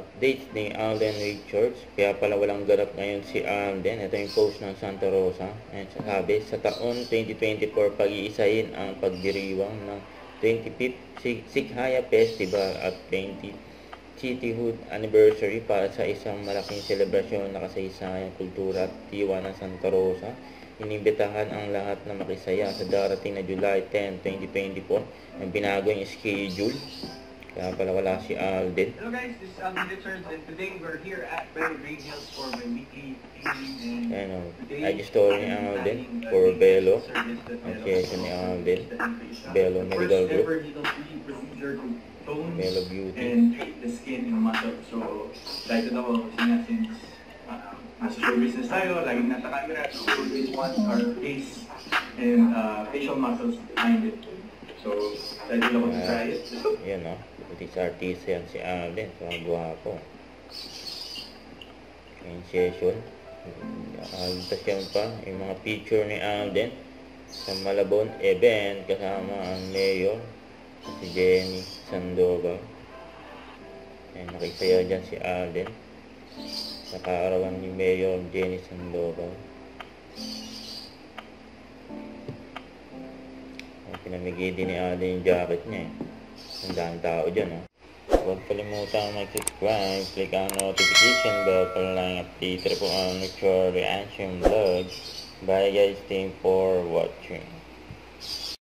updates ni Alden Richards. Kaya pala walang ganap ngayon si Alden. Ito yung post ng Santa Rosa. Ayan, sabi, sa taon 2024, pag-iisahin ang pagdiriwang ng 25th Sikhaya Festival at 20th Cityhood Anniversary para sa isang malaking selebrasyon na kasaysayan, kultura at diwa ng Santa Rosa. Inibitahan ang lahat na makisaya sa darating na July 10, 2024 ang binago yung schedule. Kaya pala wala si Alden. Hello guys, this is Alden Richards and today we're here at Bello Green Hills for my weekly evening. Ayan o, IG story ni Alden for Bello. Ang session ni Alden. Bello Medical Group. Bello Beauty. And treat the skin and muscle. So, dahil ito ako since nasa show business tayo, laging nasa camera, so always want our face and facial muscles behind it. So, dahil ito ako to try it. Yan o, butis artist yan si Alden. So, ang guwapo. Yung session. Tapos yan pa, yung mga picture ni Alden sa Malabon event kasama ang mayor si Jenny Sandoval. Ayan, nakisaya dyan si Alden sa kaarawan ni Mayor Jenny Sandoval. Pinamigay din ni Alden yung jacket niya eh. Ang daming tao dyan oh. Huwag kalimutan mag-subscribe, click ang notification bell para lang update po ang actual reaction vlog. Bye guys, thanks for watching.